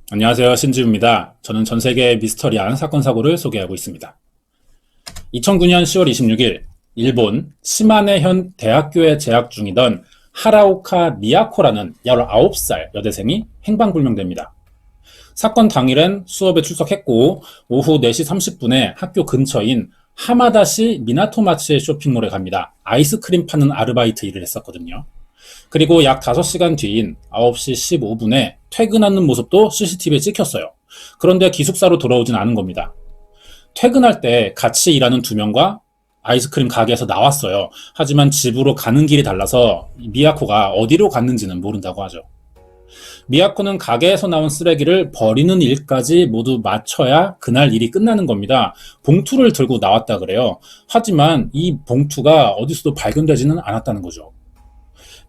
안녕하세요. 신지우입니다. 저는 전 세계의 미스터리한 사건 사고를 소개하고 있습니다. 2009년 10월 26일 일본 시마네현 대학교에 재학 중이던 하라오카 미야코라는 19살 여대생이 행방불명됩니다. 사건 당일엔 수업에 출석했고 오후 4시 30분에 학교 근처인 하마다시 미나토마치의 쇼핑몰에 갑니다. 아이스크림 파는 아르바이트 일을 했었거든요. 그리고 약 5시간 뒤인 9시 15분에 퇴근하는 모습도 CCTV에 찍혔어요. 그런데 기숙사로 돌아오진 않은 겁니다. 퇴근할 때 같이 일하는 2명과 아이스크림 가게에서 나왔어요. 하지만 집으로 가는 길이 달라서 미야코가 어디로 갔는지는 모른다고 하죠. 미야코는 가게에서 나온 쓰레기를 버리는 일까지 모두 마쳐야 그날 일이 끝나는 겁니다. 봉투를 들고 나왔다 그래요. 하지만 이 봉투가 어디서도 발견되지는 않았다는 거죠.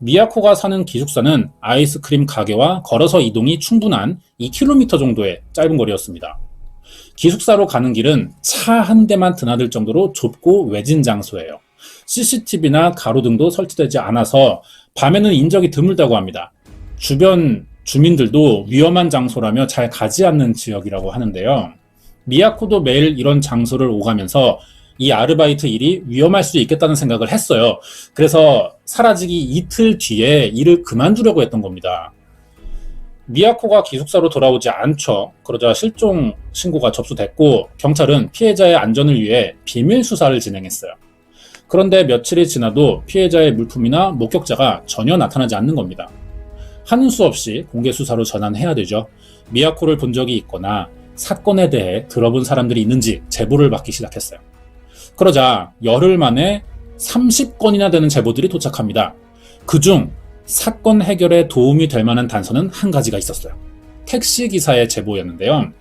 미야코가 사는 기숙사는 아이스크림 가게와 걸어서 이동이 충분한 2km 정도의 짧은 거리였습니다. 기숙사로 가는 길은 차 한 대만 드나들 정도로 좁고 외진 장소예요. CCTV나 가로등도 설치되지 않아서 밤에는 인적이 드물다고 합니다. 주변 주민들도 위험한 장소라며 잘 가지 않는 지역이라고 하는데요. 미야코도 매일 이런 장소를 오가면서 이 아르바이트 일이 위험할 수 있겠다는 생각을 했어요. 그래서 사라지기 이틀 뒤에 일을 그만두려고 했던 겁니다. 미야코가 기숙사로 돌아오지 않죠. 그러자 실종 신고가 접수됐고 경찰은 피해자의 안전을 위해 비밀 수사를 진행했어요. 그런데 며칠이 지나도 피해자의 물품이나 목격자가 전혀 나타나지 않는 겁니다. 하는 수 없이 공개 수사로 전환해야 되죠. 미야코를 본 적이 있거나 사건에 대해 들어본 사람들이 있는지 제보를 받기 시작했어요. 그러자 열흘 만에 30건이나 되는 제보들이 도착합니다. 그중 사건 해결에 도움이 될 만한 단서는 한 가지가 있었어요. 택시기사의 제보였는데요.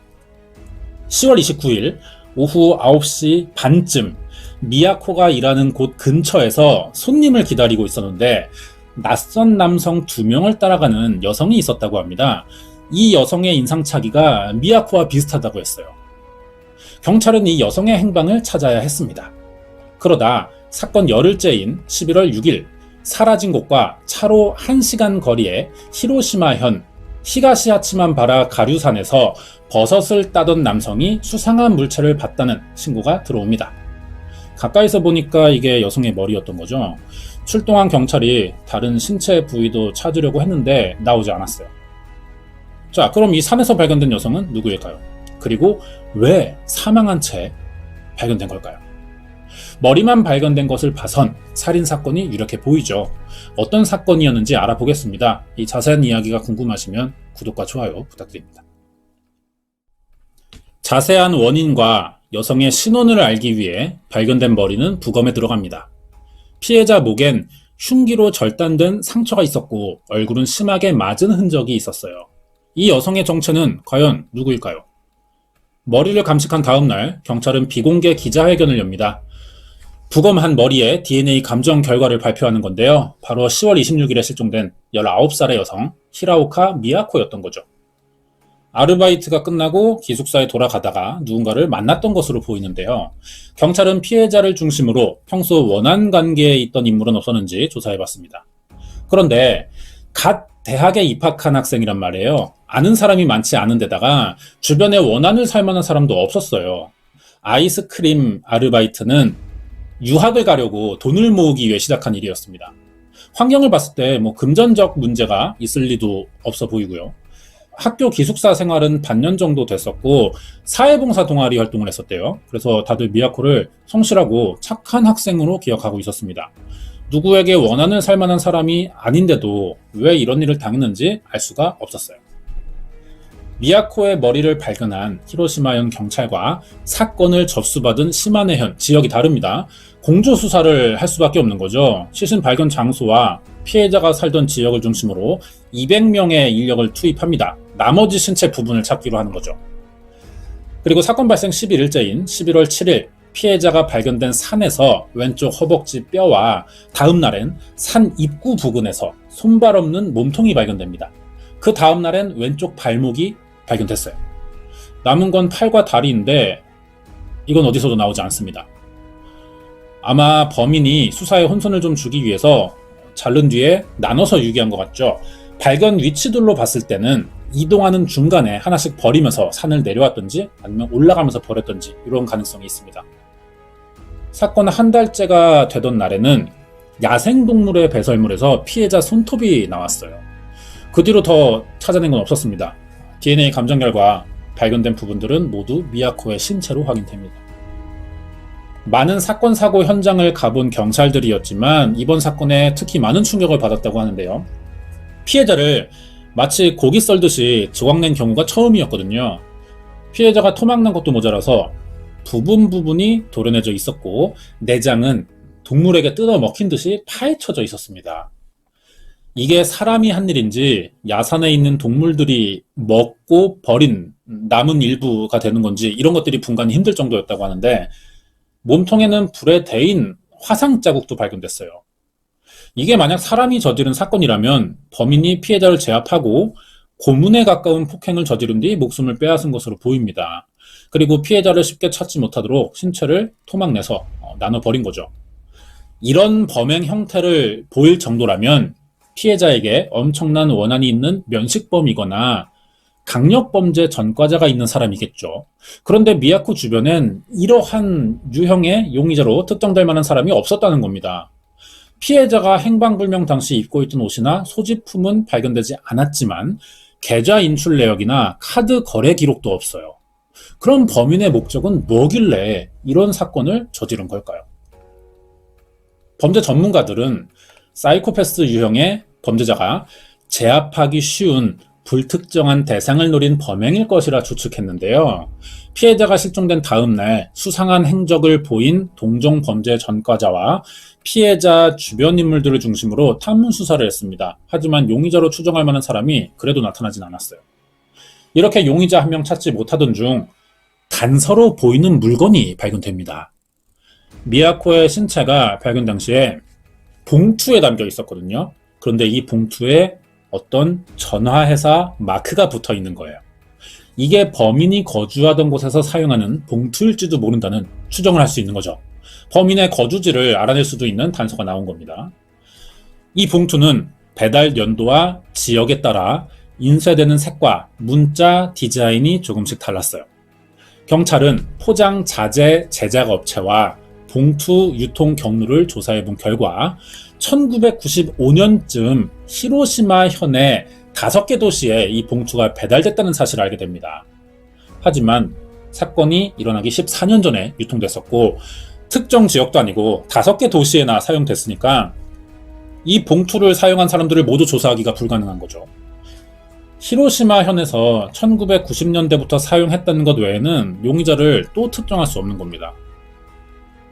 10월 29일 오후 9시 반쯤 미야코가 일하는 곳 근처에서 손님을 기다리고 있었는데 낯선 남성 2명을 따라가는 여성이 있었다고 합니다. 이 여성의 인상착의가 미야코와 비슷하다고 했어요. 경찰은 이 여성의 행방을 찾아야 했습니다. 그러다 사건 열흘째인 11월 6일 사라진 곳과 차로 1시간 거리의 히로시마현 히가시하치만바라 가류산에서 버섯을 따던 남성이 수상한 물체를 봤다는 신고가 들어옵니다. 가까이서 보니까 이게 여성의 머리였던 거죠. 출동한 경찰이 다른 신체 부위도 찾으려고 했는데 나오지 않았어요. 자, 그럼 이 산에서 발견된 여성은 누구일까요? 그리고 왜 사망한 채 발견된 걸까요? 머리만 발견된 것을 봐선 살인사건이 유력해 보이죠. 어떤 사건이었는지 알아보겠습니다. 이 자세한 이야기가 궁금하시면 구독과 좋아요 부탁드립니다. 자세한 원인과 여성의 신원을 알기 위해 발견된 머리는 부검에 들어갑니다. 피해자 목엔 흉기로 절단된 상처가 있었고 얼굴은 심하게 맞은 흔적이 있었어요. 이 여성의 정체는 과연 누구일까요? 머리를 감식한 다음 날 경찰은 비공개 기자회견을 엽니다. 부검한 머리에 DNA 감정 결과를 발표하는 건데요. 바로 10월 26일에 실종된 19살의 여성 히라오카 미야코였던 거죠. 아르바이트가 끝나고 기숙사에 돌아가다가 누군가를 만났던 것으로 보이는데요. 경찰은 피해자를 중심으로 평소 원한 관계에 있던 인물은 없었는지 조사해봤습니다. 그런데 갓 대학에 입학한 학생이란 말이에요. 아는 사람이 많지 않은 데다가 주변에 원한을 살 만한 사람도 없었어요. 아이스크림 아르바이트는 유학을 가려고 돈을 모으기 위해 시작한 일이었습니다. 환경을 봤을 때 금전적 문제가 있을 리도 없어 보이고요. 학교 기숙사 생활은 반년 정도 됐었고 사회봉사 동아리 활동을 했었대요. 그래서 다들 미야코를 성실하고 착한 학생으로 기억하고 있었습니다. 누구에게 원한을 살 만한 사람이 아닌데도 왜 이런 일을 당했는지 알 수가 없었어요. 미야코의 머리를 발견한 히로시마현 경찰과 사건을 접수받은 시마네현 지역이 다릅니다. 공조수사를 할 수밖에 없는 거죠. 시신 발견 장소와 피해자가 살던 지역을 중심으로 200명의 인력을 투입합니다. 나머지 신체 부분을 찾기로 하는 거죠. 그리고 사건 발생 11일째인 11월 7일 피해자가 발견된 산에서 왼쪽 허벅지 뼈와 다음 날엔 산 입구 부근에서 손발 없는 몸통이 발견됩니다. 그 다음 날엔 왼쪽 발목이 발견됐어요. 남은 건 팔과 다리인데 이건 어디서도 나오지 않습니다. 아마 범인이 수사에 혼선을 좀 주기 위해서 자른 뒤에 나눠서 유기한 것 같죠. 발견 위치들로 봤을 때는 이동하는 중간에 하나씩 버리면서 산을 내려왔든지 아니면 올라가면서 버렸든지 이런 가능성이 있습니다. 사건 한 달째가 되던 날에는 야생동물의 배설물에서 피해자 손톱이 나왔어요. 그 뒤로 더 찾아낸 건 없었습니다. DNA 감정 결과 발견된 부분들은 모두 미야코의 신체로 확인됩니다. 많은 사건 사고 현장을 가본 경찰들이었지만 이번 사건에 특히 많은 충격을 받았다고 하는데요. 피해자를 마치 고기 썰듯이 조각낸 경우가 처음이었거든요. 피해자가 토막난 것도 모자라서 부분이 도려내져 있었고 내장은 동물에게 뜯어 먹힌 듯이 파헤쳐져 있었습니다. 이게 사람이 한 일인지 야산에 있는 동물들이 먹고 버린 남은 일부가 되는 건지 이런 것들이 분간이 힘들 정도였다고 하는데 몸통에는 불에 데인 화상 자국도 발견됐어요. 이게 만약 사람이 저지른 사건이라면 범인이 피해자를 제압하고 고문에 가까운 폭행을 저지른 뒤 목숨을 빼앗은 것으로 보입니다. 그리고 피해자를 쉽게 찾지 못하도록 신체를 토막내서 나눠버린 거죠. 이런 범행 형태를 보일 정도라면 피해자에게 엄청난 원한이 있는 면식범이거나 강력범죄 전과자가 있는 사람이겠죠. 그런데 미야코 주변엔 이러한 유형의 용의자로 특정될 만한 사람이 없었다는 겁니다. 피해자가 행방불명 당시 입고 있던 옷이나 소지품은 발견되지 않았지만 계좌 인출 내역이나 카드 거래 기록도 없어요. 그럼 범인의 목적은 뭐길래 이런 사건을 저지른 걸까요? 범죄 전문가들은 사이코패스 유형의 범죄자가 제압하기 쉬운 불특정한 대상을 노린 범행일 것이라 추측했는데요. 피해자가 실종된 다음 날 수상한 행적을 보인 동종 범죄 전과자와 피해자 주변 인물들을 중심으로 탐문 수사를 했습니다. 하지만 용의자로 추정할 만한 사람이 그래도 나타나진 않았어요. 이렇게 용의자 한 명 찾지 못하던 중 단서로 보이는 물건이 발견됩니다. 미야코의 신체가 발견 당시에 봉투에 담겨 있었거든요. 그런데 이 봉투에 어떤 전화회사 마크가 붙어 있는 거예요. 이게 범인이 거주하던 곳에서 사용하는 봉투일지도 모른다는 추정을 할 수 있는 거죠. 범인의 거주지를 알아낼 수도 있는 단서가 나온 겁니다. 이 봉투는 배달 연도와 지역에 따라 인쇄되는 색과 문자 디자인이 조금씩 달랐어요. 경찰은 포장 자재 제작 업체와 봉투 유통 경로를 조사해 본 결과 1995년쯤 히로시마 현의 5개 도시에 이 봉투가 배달됐다는 사실을 알게 됩니다. 하지만 사건이 일어나기 14년 전에 유통됐었고 특정 지역도 아니고 5개 도시에나 사용됐으니까 이 봉투를 사용한 사람들을 모두 조사하기가 불가능한 거죠. 히로시마 현에서 1990년대부터 사용했다는 것 외에는 용의자를 또 특정할 수 없는 겁니다.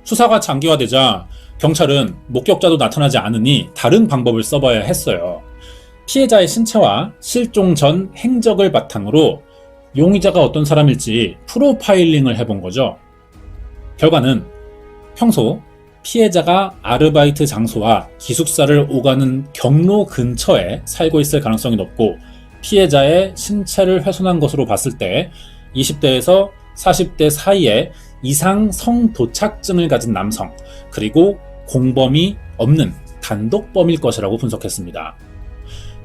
수사가 장기화되자 경찰은 목격자도 나타나지 않으니 다른 방법을 써봐야 했어요. 피해자의 신체와 실종 전 행적을 바탕으로 용의자가 어떤 사람일지 프로파일링을 해본 거죠. 결과는 평소 피해자가 아르바이트 장소와 기숙사를 오가는 경로 근처에 살고 있을 가능성이 높고 피해자의 신체를 훼손한 것으로 봤을 때 20대에서 40대 사이에 이상 성도착증을 가진 남성 그리고 공범이 없는 단독범일 것이라고 분석했습니다.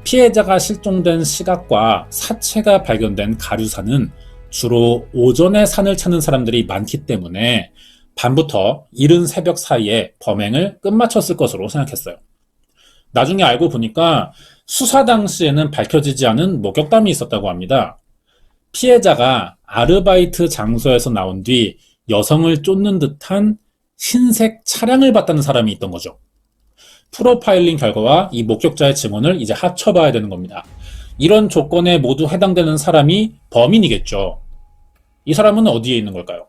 피해자가 실종된 시각과 사체가 발견된 가류산은 주로 오전에 산을 찾는 사람들이 많기 때문에 밤부터 이른 새벽 사이에 범행을 끝마쳤을 것으로 생각했어요. 나중에 알고 보니까 수사 당시에는 밝혀지지 않은 목격담이 있었다고 합니다. 피해자가 아르바이트 장소에서 나온 뒤 여성을 쫓는 듯한 흰색 차량을 봤다는 사람이 있던 거죠. 프로파일링 결과와 이 목격자의 증언을 이제 합쳐봐야 되는 겁니다. 이런 조건에 모두 해당되는 사람이 범인이겠죠. 이 사람은 어디에 있는 걸까요?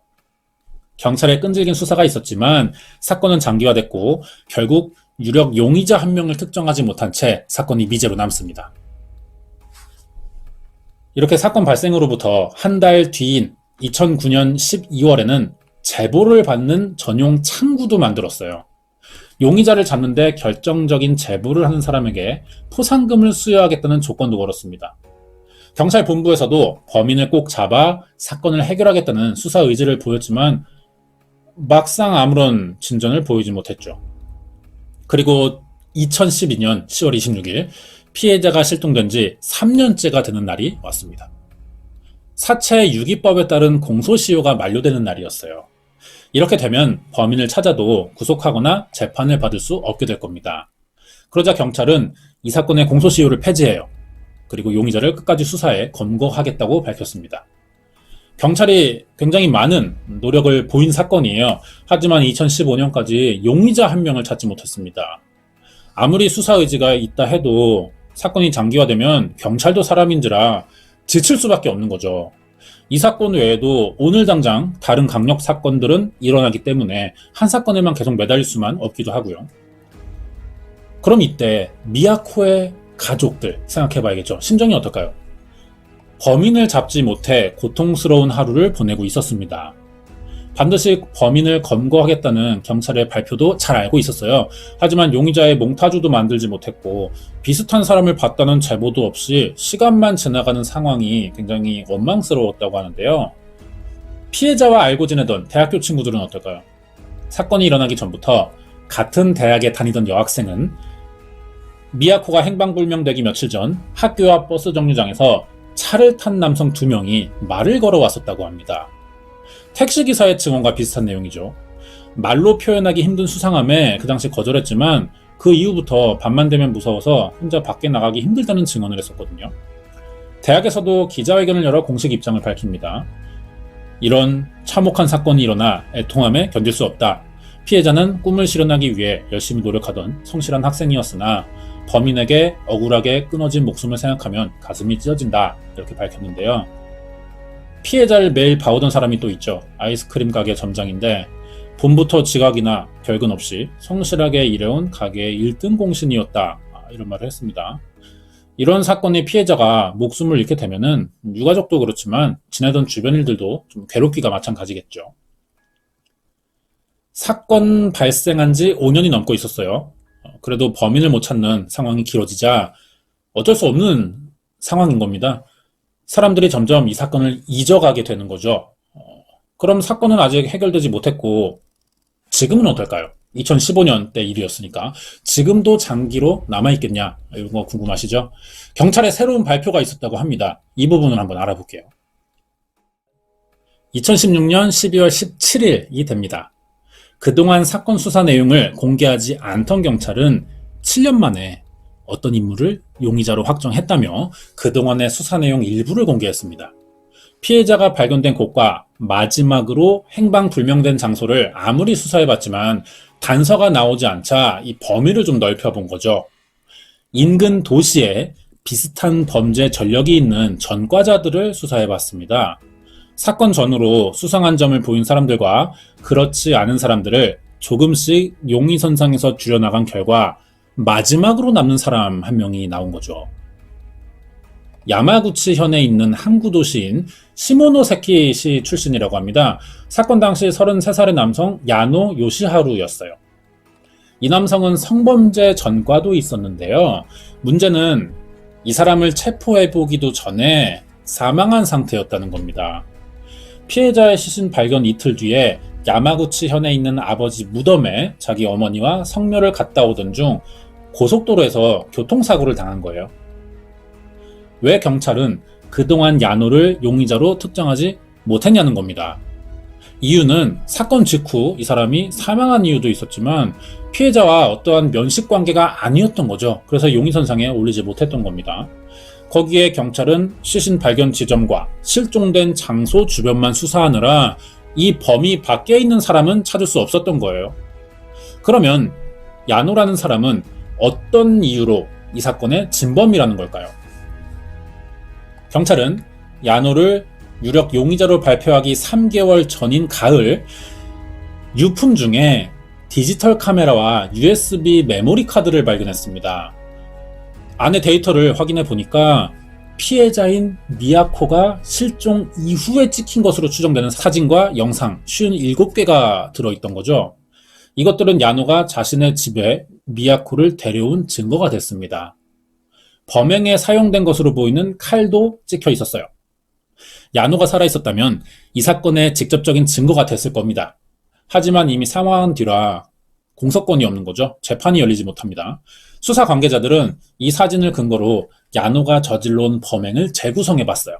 경찰의 끈질긴 수사가 있었지만 사건은 장기화됐고 결국 유력 용의자 한 명을 특정하지 못한 채 사건이 미제로 남습니다. 이렇게 사건 발생으로부터 한 달 뒤인 2009년 12월에는 제보를 받는 전용 창구도 만들었어요. 용의자를 잡는데 결정적인 제보를 하는 사람에게 포상금을 수여하겠다는 조건도 걸었습니다. 경찰 본부에서도 범인을 꼭 잡아 사건을 해결하겠다는 수사 의지를 보였지만 막상 아무런 진전을 보이지 못했죠. 그리고 2012년 10월 26일 피해자가 실종된 지 3년째가 되는 날이 왔습니다. 사체 유기법에 따른 공소시효가 만료되는 날이었어요. 이렇게 되면 범인을 찾아도 구속하거나 재판을 받을 수 없게 될 겁니다. 그러자 경찰은 이 사건의 공소시효를 폐지해요. 그리고 용의자를 끝까지 수사해 검거하겠다고 밝혔습니다. 경찰이 굉장히 많은 노력을 보인 사건이에요. 하지만 2015년까지 용의자 한 명을 찾지 못했습니다. 아무리 수사 의지가 있다 해도 사건이 장기화되면 경찰도 사람인지라 지칠 수밖에 없는 거죠. 이 사건 외에도 오늘 당장 다른 강력 사건들은 일어나기 때문에 한 사건에만 계속 매달릴 수만 없기도 하고요. 그럼 이때 미야코의 가족들 생각해봐야겠죠. 심정이 어떨까요? 범인을 잡지 못해 고통스러운 하루를 보내고 있었습니다. 반드시 범인을 검거하겠다는 경찰의 발표도 잘 알고 있었어요. 하지만 용의자의 몽타주도 만들지 못했고 비슷한 사람을 봤다는 제보도 없이 시간만 지나가는 상황이 굉장히 원망스러웠다고 하는데요. 피해자와 알고 지내던 대학교 친구들은 어떨까요? 사건이 일어나기 전부터 같은 대학에 다니던 여학생은 미야코가 행방불명되기 며칠 전 학교 앞 버스 정류장에서 차를 탄 남성 2명이 말을 걸어왔었다고 합니다. 택시기사의 증언과 비슷한 내용이죠. 말로 표현하기 힘든 수상함에 그 당시 거절했지만 그 이후부터 밤만 되면 무서워서 혼자 밖에 나가기 힘들다는 증언을 했었거든요. 대학에서도 기자회견을 열어 공식 입장을 밝힙니다. 이런 참혹한 사건이 일어나 애통함에 견딜 수 없다. 피해자는 꿈을 실현하기 위해 열심히 노력하던 성실한 학생이었으나 범인에게 억울하게 끊어진 목숨을 생각하면 가슴이 찢어진다. 이렇게 밝혔는데요. 피해자를 매일 봐오던 사람이 또 있죠. 아이스크림 가게 점장인데 봄부터 지각이나 별근 없이 성실하게 일해온 가게의 1등 공신이었다. 이런 말을 했습니다. 이런 사건의 피해자가 목숨을 잃게 되면은 유가족도 그렇지만 지내던 주변 일들도 좀 괴롭기가 마찬가지겠죠. 사건 발생한 지 5년이 넘고 있었어요. 그래도 범인을 못 찾는 상황이 길어지자 어쩔 수 없는 상황인 겁니다. 사람들이 점점 이 사건을 잊어가게 되는 거죠. 그럼 사건은 아직 해결되지 못했고 지금은 어떨까요? 2015년 때 일이었으니까 지금도 장기로 남아있겠냐 이런 거 궁금하시죠? 경찰의 새로운 발표가 있었다고 합니다. 이 부분을 한번 알아볼게요. 2016년 12월 17일이 됩니다. 그동안 사건 수사 내용을 공개하지 않던 경찰은 7년 만에 어떤 인물을 용의자로 확정했다며 그동안의 수사 내용 일부를 공개했습니다. 피해자가 발견된 곳과 마지막으로 행방불명된 장소를 아무리 수사해봤지만 단서가 나오지 않자 이 범위를 좀 넓혀본 거죠. 인근 도시에 비슷한 범죄 전력이 있는 전과자들을 수사해봤습니다. 사건 전후로 수상한 점을 보인 사람들과 그렇지 않은 사람들을 조금씩 용의선상에서 줄여나간 결과 마지막으로 남는 사람 한 명이 나온 거죠. 야마구치 현에 있는 항구 도시인 시모노세키 시 출신이라고 합니다. 사건 당시 33살의 남성 야노 요시하루였어요. 이 남성은 성범죄 전과도 있었는데요. 문제는 이 사람을 체포해보기도 전에 사망한 상태였다는 겁니다. 피해자의 시신 발견 이틀 뒤에 야마구치 현에 있는 아버지 무덤에 자기 어머니와 성묘를 갔다 오던 중 고속도로에서 교통사고를 당한 거예요. 왜 경찰은 그동안 야노를 용의자로 특정하지 못했냐는 겁니다. 이유는 사건 직후 이 사람이 사망한 이유도 있었지만 피해자와 어떠한 면식관계가 아니었던 거죠. 그래서 용의선상에 올리지 못했던 겁니다. 거기에 경찰은 시신 발견 지점과 실종된 장소 주변만 수사하느라 이 범위 밖에 있는 사람은 찾을 수 없었던 거예요. 그러면 야노라는 사람은 어떤 이유로 이 사건의 진범이라는 걸까요? 경찰은 야노를 유력 용의자로 발표하기 3개월 전인 가을 유품 중에 디지털 카메라와 USB 메모리 카드를 발견했습니다. 안에 데이터를 확인해 보니까 피해자인 미야코가 실종 이후에 찍힌 것으로 추정되는 사진과 영상 57개가 들어있던 거죠. 이것들은 야노가 자신의 집에 미야코를 데려온 증거가 됐습니다. 범행에 사용된 것으로 보이는 칼도 찍혀 있었어요. 야노가 살아있었다면 이 사건의 직접적인 증거가 됐을 겁니다. 하지만 이미 사망한 뒤라 공소권이 없는 거죠. 재판이 열리지 못합니다. 수사 관계자들은 이 사진을 근거로 야노가 저질러온 범행을 재구성해봤어요.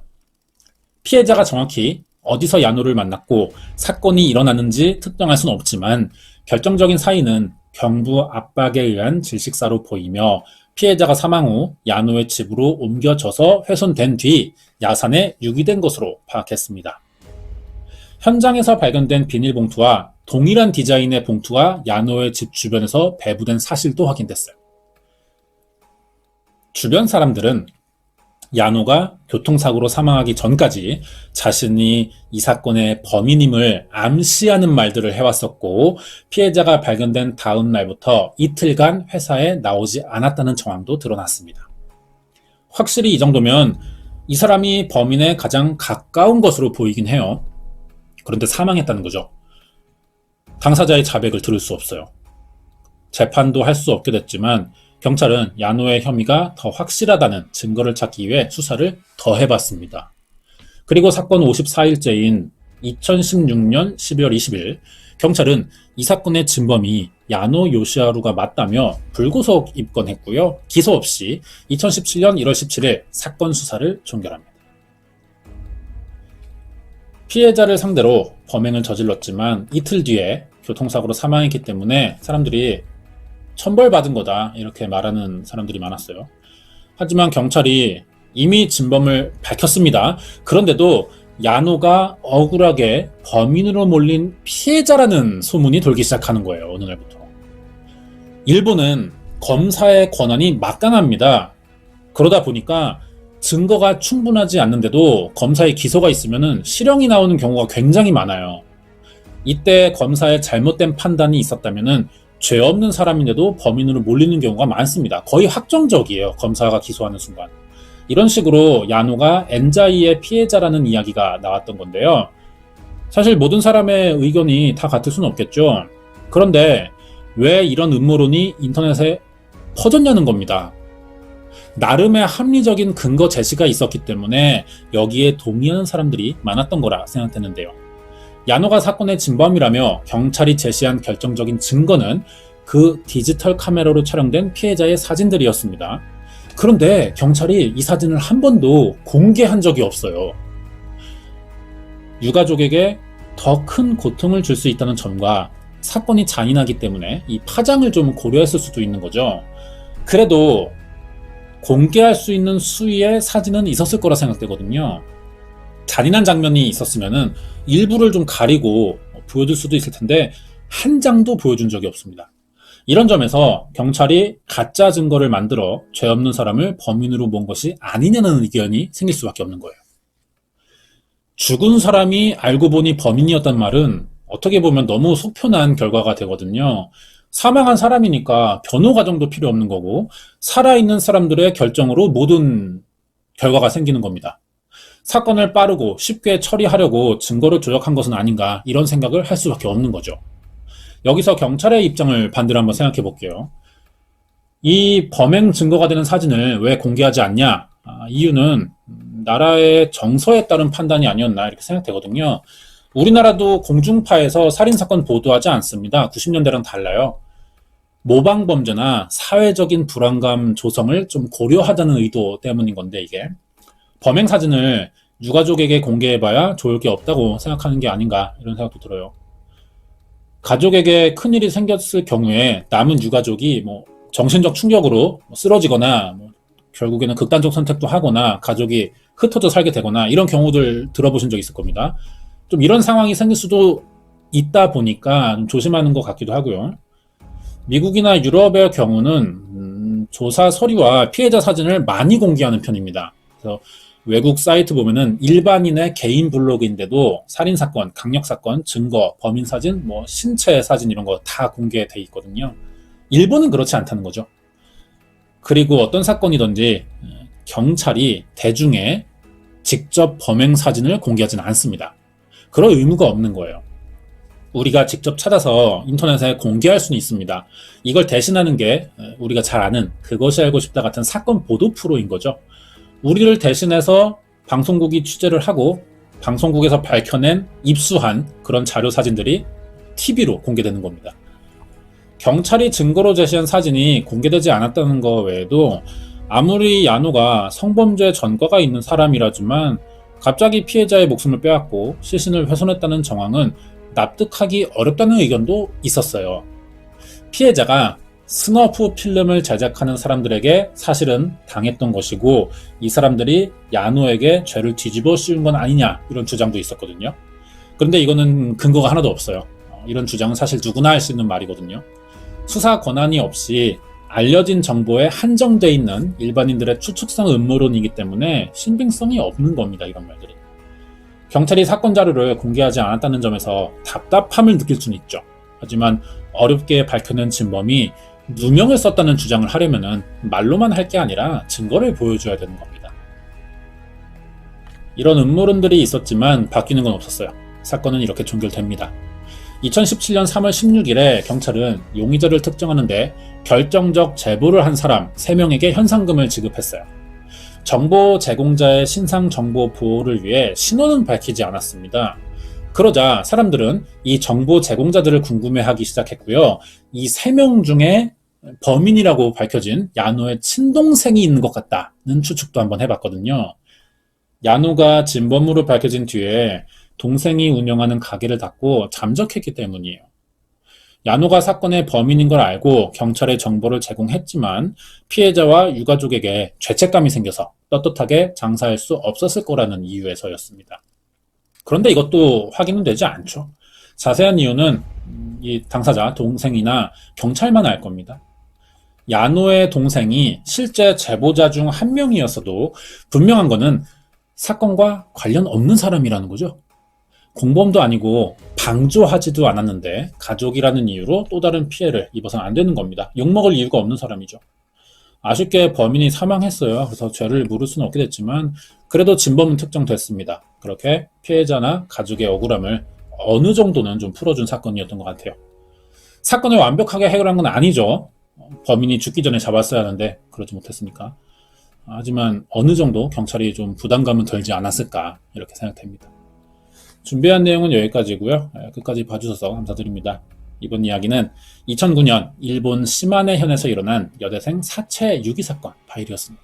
피해자가 정확히 어디서 야노를 만났고 사건이 일어났는지 특정할 수는 없지만 결정적인 사인은 경부 압박에 의한 질식사로 보이며 피해자가 사망 후 야노의 집으로 옮겨져서 훼손된 뒤 야산에 유기된 것으로 파악했습니다. 현장에서 발견된 비닐봉투와 동일한 디자인의 봉투가 야노의 집 주변에서 배부된 사실도 확인됐어요. 주변 사람들은 야노가 교통사고로 사망하기 전까지 자신이 이 사건의 범인임을 암시하는 말들을 해왔었고 피해자가 발견된 다음 날부터 이틀간 회사에 나오지 않았다는 정황도 드러났습니다. 확실히 이 정도면 이 사람이 범인에 가장 가까운 것으로 보이긴 해요. 그런데 사망했다는 거죠. 당사자의 자백을 들을 수 없어요. 재판도 할 수 없게 됐지만 경찰은 야노의 혐의가 더 확실하다는 증거를 찾기 위해 수사를 더 해봤습니다. 그리고 사건 54일째인 2016년 12월 20일 경찰은 이 사건의 진범이 야노 요시하루가 맞다며 불구속 입건했고요. 기소 없이 2017년 1월 17일 사건 수사를 종결합니다. 피해자를 상대로 범행을 저질렀지만 이틀 뒤에 교통사고로 사망했기 때문에 사람들이 천벌받은 거다 이렇게 말하는 사람들이 많았어요. 하지만 경찰이 이미 진범을 밝혔습니다. 그런데도 야노가 억울하게 범인으로 몰린 피해자라는 소문이 돌기 시작하는 거예요. 어느 날부터. 일본은 검사의 권한이 막강합니다. 그러다 보니까 증거가 충분하지 않는데도 검사의 기소가 있으면 실형이 나오는 경우가 굉장히 많아요. 이때 검사의 잘못된 판단이 있었다면 죄 없는 사람인데도 범인으로 몰리는 경우가 많습니다. 거의 확정적이에요. 검사가 기소하는 순간. 이런 식으로 야노가 엔자이의 피해자라는 이야기가 나왔던 건데요. 사실 모든 사람의 의견이 다 같을 수는 없겠죠. 그런데 왜 이런 음모론이 인터넷에 퍼졌냐는 겁니다. 나름의 합리적인 근거 제시가 있었기 때문에 여기에 동의하는 사람들이 많았던 거라 생각되는데요. 야노가 사건의 진범이라며 경찰이 제시한 결정적인 증거는 그 디지털 카메라로 촬영된 피해자의 사진들이었습니다. 그런데 경찰이 이 사진을 한 번도 공개한 적이 없어요. 유가족에게 더 큰 고통을 줄 수 있다는 점과 사건이 잔인하기 때문에 이 파장을 좀 고려했을 수도 있는 거죠. 그래도 공개할 수 있는 수위의 사진은 있었을 거라 생각되거든요. 잔인한 장면이 있었으면 일부를 좀 가리고 보여줄 수도 있을 텐데 한 장도 보여준 적이 없습니다. 이런 점에서 경찰이 가짜 증거를 만들어 죄 없는 사람을 범인으로 몬 것이 아니냐는 의견이 생길 수밖에 없는 거예요. 죽은 사람이 알고 보니 범인이었단 말은 어떻게 보면 너무 속편한 결과가 되거든요. 사망한 사람이니까 변호 과정도 필요 없는 거고 살아있는 사람들의 결정으로 모든 결과가 생기는 겁니다. 사건을 빠르고 쉽게 처리하려고 증거를 조작한 것은 아닌가 이런 생각을 할 수밖에 없는 거죠. 여기서 경찰의 입장을 반대로 한번 생각해 볼게요. 이 범행 증거가 되는 사진을 왜 공개하지 않냐? 이유는 나라의 정서에 따른 판단이 아니었나 이렇게 생각되거든요. 우리나라도 공중파에서 살인사건 보도하지 않습니다. 90년대랑 달라요. 모방범죄나 사회적인 불안감 조성을 좀 고려하자는 의도 때문인 건데 이게 범행 사진을 유가족에게 공개해봐야 좋을 게 없다고 생각하는 게 아닌가 이런 생각도 들어요. 가족에게 큰일이 생겼을 경우에 남은 유가족이 정신적 충격으로 쓰러지거나 결국에는 극단적 선택도 하거나 가족이 흩어져 살게 되거나 이런 경우들 들어보신 적 있을 겁니다. 좀 이런 상황이 생길 수도 있다 보니까 좀 조심하는 것 같기도 하고요. 미국이나 유럽의 경우는 조사 서류와 피해자 사진을 많이 공개하는 편입니다. 그래서 외국 사이트 보면은 일반인의 개인 블로그인데도 살인사건, 강력사건, 증거, 범인 사진, 신체 사진 이런 거 다 공개돼 있거든요. 일본은 그렇지 않다는 거죠. 그리고 어떤 사건이든지 경찰이 대중에 직접 범행 사진을 공개하지는 않습니다. 그럴 의무가 없는 거예요. 우리가 직접 찾아서 인터넷에 공개할 수는 있습니다. 이걸 대신하는 게 우리가 잘 아는 그것이 알고 싶다 같은 사건 보도 프로인 거죠. 우리를 대신해서 방송국이 취재를 하고 방송국에서 밝혀낸 입수한 그런 자료 사진들이 TV로 공개되는 겁니다. 경찰이 증거로 제시한 사진이 공개되지 않았다는 것 외에도 아무리 야노가 성범죄 전과가 있는 사람이라지만 갑자기 피해자의 목숨을 빼앗고 시신을 훼손했다는 정황은 납득하기 어렵다는 의견도 있었어요. 피해자가 스너프 필름을 제작하는 사람들에게 사실은 당했던 것이고 이 사람들이 야노에게 죄를 뒤집어 씌운 건 아니냐 이런 주장도 있었거든요. 그런데 이거는 근거가 하나도 없어요. 이런 주장은 사실 누구나 할 수 있는 말이거든요. 수사 권한이 없이 알려진 정보에 한정돼 있는 일반인들의 추측성 음모론이기 때문에 신빙성이 없는 겁니다. 이런 말들이. 경찰이 사건 자료를 공개하지 않았다는 점에서 답답함을 느낄 수는 있죠. 하지만 어렵게 밝혀낸 진범이 누명을 썼다는 주장을 하려면 말로만 할 게 아니라 증거를 보여줘야 되는 겁니다. 이런 음모론들이 있었지만 바뀌는 건 없었어요. 사건은 이렇게 종결됩니다. 2017년 3월 16일에 경찰은 용의자를 특정하는데 결정적 제보를 한 사람 3명에게 현상금을 지급했어요. 정보 제공자의 신상 정보 보호를 위해 신원은 밝히지 않았습니다. 그러자 사람들은 이 정보 제공자들을 궁금해하기 시작했고요. 이 3명 중에 범인이라고 밝혀진 야노의 친동생이 있는 것 같다는 추측도 한번 해봤거든요. 야노가 진범으로 밝혀진 뒤에 동생이 운영하는 가게를 닫고 잠적했기 때문이에요. 야노가 사건의 범인인 걸 알고 경찰에 정보를 제공했지만 피해자와 유가족에게 죄책감이 생겨서 떳떳하게 장사할 수 없었을 거라는 이유에서였습니다. 그런데 이것도 확인은 되지 않죠. 자세한 이유는 이 당사자 동생이나 경찰만 알 겁니다. 야노의 동생이 실제 제보자 중 한 명이었어도 분명한 거는 사건과 관련 없는 사람이라는 거죠. 공범도 아니고 방조하지도 않았는데 가족이라는 이유로 또 다른 피해를 입어서는 안 되는 겁니다. 욕먹을 이유가 없는 사람이죠. 아쉽게 범인이 사망했어요. 그래서 죄를 물을 수는 없게 됐지만 그래도 진범은 특정됐습니다. 그렇게 피해자나 가족의 억울함을 어느 정도는 좀 풀어준 사건이었던 것 같아요. 사건을 완벽하게 해결한 건 아니죠. 범인이 죽기 전에 잡았어야 하는데 그러지 못했으니까. 하지만 어느 정도 경찰이 좀 부담감은 덜지 않았을까 이렇게 생각됩니다. 준비한 내용은 여기까지고요. 끝까지 봐주셔서 감사드립니다. 이번 이야기는 2009년 일본 시마네 현에서 일어난 여대생 사체 유기 사건 파일이었습니다.